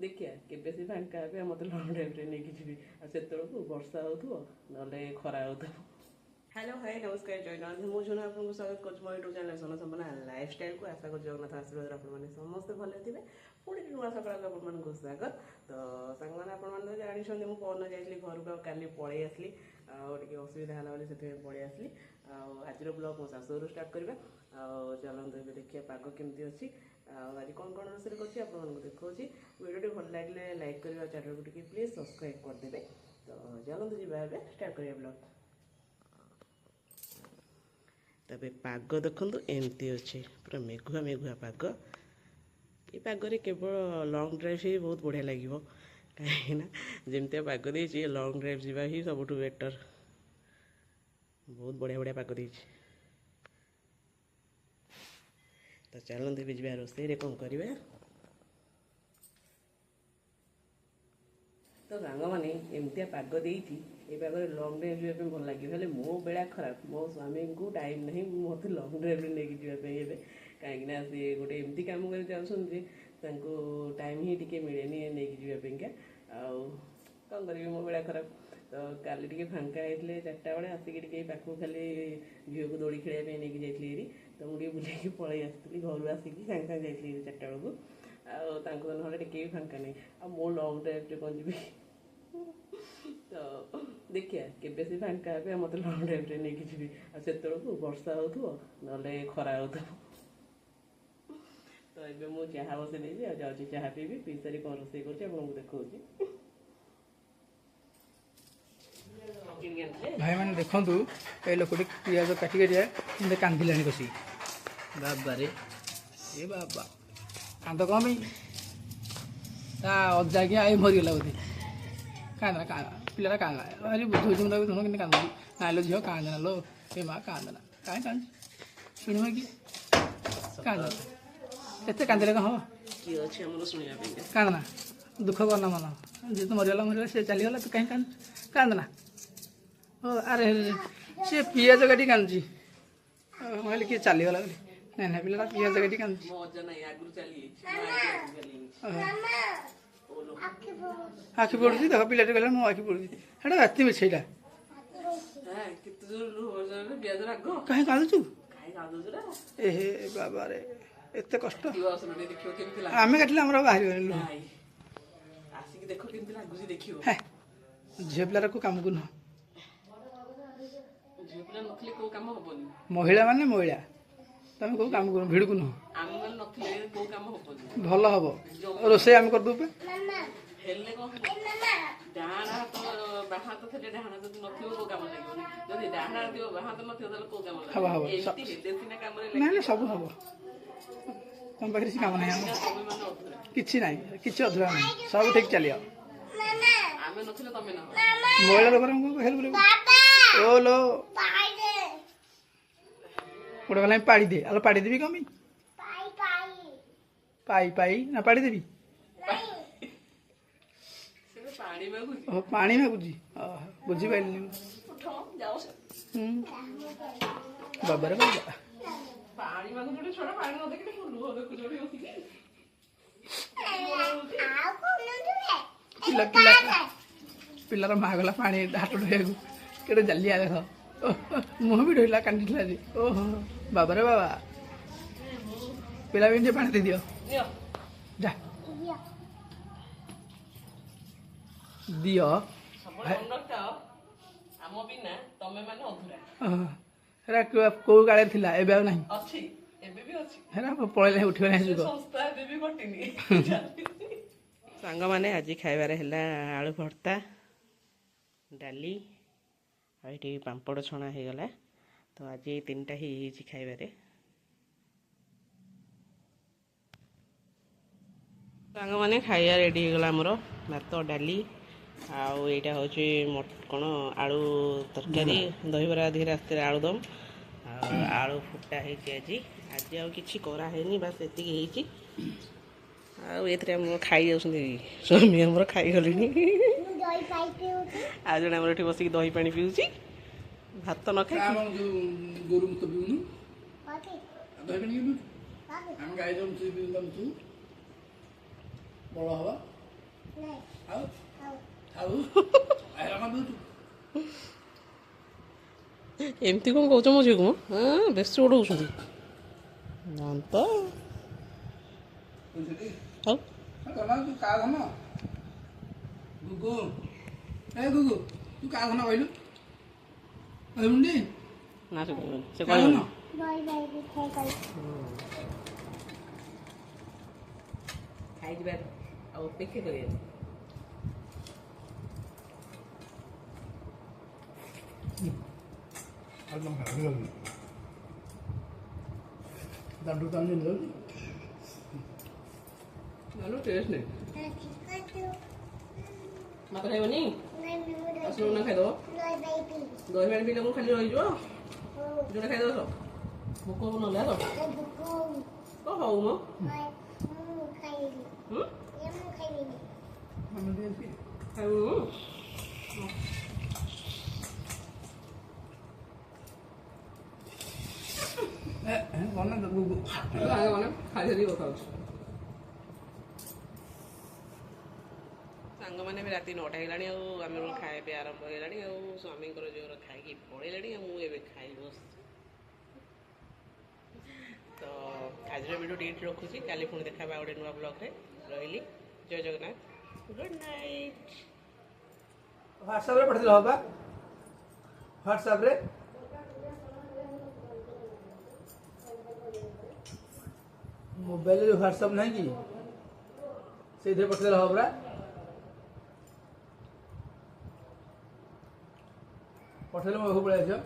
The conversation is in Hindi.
देखिए केबे से फांका हे मत लंग ड्राइव नहीं जी से वर्षा हो ना खरा हो। हेलो हाय नमस्कार जय जगन्नाथ मुझे आपको स्वागत कर यूट्यूब चैनल सोना संपन्न लाइफस्टाइल को आशा कर जगन्नाथ आशीर्वाद आपने समस्ते भले थे पुणी नुआ सकाल आपको स्वागत तो सांग मैंने आपने जानते मुझे पौन जाइए घर को काली पलि आसली आगे असुविधा है से पलि आसली आज ब्लॉग मो शाशुर स्टार्ट करवा चलते ये देखिए पाग केमती अच्छी आज कौन कौन रोषे कर देखा वीडियो भल लगे लाइक करवा चैनल को प्लीज सब्सक्राइब करदे तो चलते जी स्टार्ट करिए ब्लॉग। तबे पाग देखु एमती अच्छे पूरा मेघुआ मेघुआ पाग ये पागरे केवल लंग ड्राइव ही बहुत बढ़िया लगे कहीं जमती पाग दे लंग ड्राइव जावा ही सब बेटर बहुत बढ़िया बढ़िया पाग दे तो चलते भी जा रोषे कौन करें तो सांग मैंने एमती पाग दे पागे लंग ड्राइव जावाई भल लगे हेल्ले मो बेला खराब मो स्वामी को टाइम नहीं मत लंग ड्राइव लेकिन जावाई कहीं सी गोटे एमती कम कर टाइम ही टी मिले नहीं जावाई कौन करी मो बेला खराब तो काली टे फांका होते 4टा बेले आसिक पाखु खाली झील को दौड़ी खेल नहीं जाइए तो मुझे बुले पलि आसती घर आसिक सागे सागे जाइए 4टा बेलू ना टे फांका नहीं आ मो लंग ड्राइव कौन जी तो देखिए केबे से फांका हे मत लंग ड्राइव नहीं जी से वर्षा हो ना खरा हो। तो ये मुझे चाह बसई नहीं जाऊँगी चाह पीबी पी सारी कौन रोषे कर देखा भाई मैंने देखु ये लोक पिज काटिक कांदिला कसी बाबा रे ए बाबा कांद कम अजा कि आई मरीगला बोधे कांदना का पिला कांदा अरे बुझे तुम कि कांद नालो झील कांदना लो ए माँ कांदना कहीं कांद शुणुआ कि कांद एत कांदे कौन हम कांदना दुख करना मन जी तो मरीगला मरीगला सी चलीगला तो कहीं कांदना अरे सी पिज काटी कांदी कहली किए चलीगला बोली ना ना पिला पिज काटी कांदी आखि पड़ुची देख पिलाटे कहला मो आखि पड़ुची हेटा राति मिछेटा कहीं कांदुचु ए बाबा रे एत कष्ट आम काटिले आम बाहर झील पिलार को कम को नुह महिला माने महिला तुम कौ कम कर भिड़ को नुह भल हम रोषे आम करदे हम हम ना सब हम तुम पाखे से कम ना कि ना कि अधूरा ना सब ठीक चलिए महिला लोग हेल्प ओ लो गोटे गला पाड़ी दे आलो पाड़ी देवी कमी पाई पाई ना पाड़ी देवी पानी मागुची बुझी पारे बाबा रे बाबा पिला पिला पिलार माँ गला पानी हाथ ढोया केटे जालिया देख मुह भी ढोला कांदी आज ओह बाबा रे बाबा पिला भी पानी दे दियो जा दियो कौ काले थी एवं ना पलैला उठ सांग मैंने आज खाइबार है आलू भर्ता डाली ये पापड़ छणा हो गला तो आज ये 3टा ही खाइबार सांग मैंने खाइबा रेडी हो गला आमर भात डाली आईटा हूँ कौन आलू तरकारी दहीबरा धीरे आसते आलुदम आलू फुटा है आज आज आछि करानी बास ये खाई जाऊँ स्वामी आमर खाई गली आज जन आम बसिक दही पानी पीऊँ भात न खाई गाय बड़ हवा ଆଉ ଆଉ ଆଇଲା କ'ଣ ଦଉଛୁ ଏମିତି କ'ଣ କହୁଛ ମୋ ଝିଅକୁ ମ ବେଶୀ ଉଡ଼ଉଛନ୍ତି ତ ଆଉ ଧନ ତୁ କା ଧନ ଗୁଗୁ ଏ ଗୁଗୁ ତୁ କା ଧନ କହିଲୁ କହିବୁନି ନା ସେ କହିବନି ସେ କା ଧନ କହିବନି ଖାଇଯିବା ଆଉ ଅପେକ୍ଷା କରିବା ଦାଣ୍ଡୁ ତାଣ୍ଡୁ ନେଉଛି ଭଲ ଟେଷ୍ଟ ନାହିଁ ମାଛ ଖାଇବନି ଆସିବ ନା ଖାଇଦେବ ଦହି ପାଣି ପିଇଲେ ମୁଁ ଖାଲି ରହିଯିବ ଯୋଉଟା ଖାଇଦେବ ତ ଭୋକ ହବ ନହେଲେ ଆସ ହଉ ମ ଖାଇବୁ ଗୁଗୁ ଖାଇସାରି କଥା ହଉଛି ସାଙ୍ଗମାନେ ବି ରାତି 9ଟା ହେଇଗଲାଣି ଆଉ ଆମର ଖାଇବା ଆରମ୍ଭ ହେଇଗଲାଣି ଆଉ ସ୍ୱାମୀଙ୍କର ଯୋଉର ଖାଇକି ପଳେଇଲାଣି ଆଉ ମୁଁ ଏବେ ଖାଇ ବସିଛି ତ ଆଜିର ଭିଡ଼ିଓ ଏଇଠି ରଖୁଛି କାଲି ପୁଣି ଦେଖା ହେବା ଗୋଟେ ନୂଆ ବ୍ଲଗ୍ରେ ରହିଲି ଜୟ ଜଗନ୍ନାଥ ଗୁଡ୍ ନାଇଟ୍ ହ୍ୱାଟ୍ସଆପ୍ରେ ପଠେଇଦେଲେ ହବ ବା ହ୍ୱାଟ୍ସଆପ୍ରେ ମୋବାଇଲରେ ଯେଉଁ ହ୍ୱାଟ୍ସଆପ୍ ନାହିଁ କି ସେଇଥିରେ ପଠେଇଦେଲେ ହବ ପରା ପଠେଇଲେ ମୋ ପାଖକୁ ପଳେଇ ଆସିବ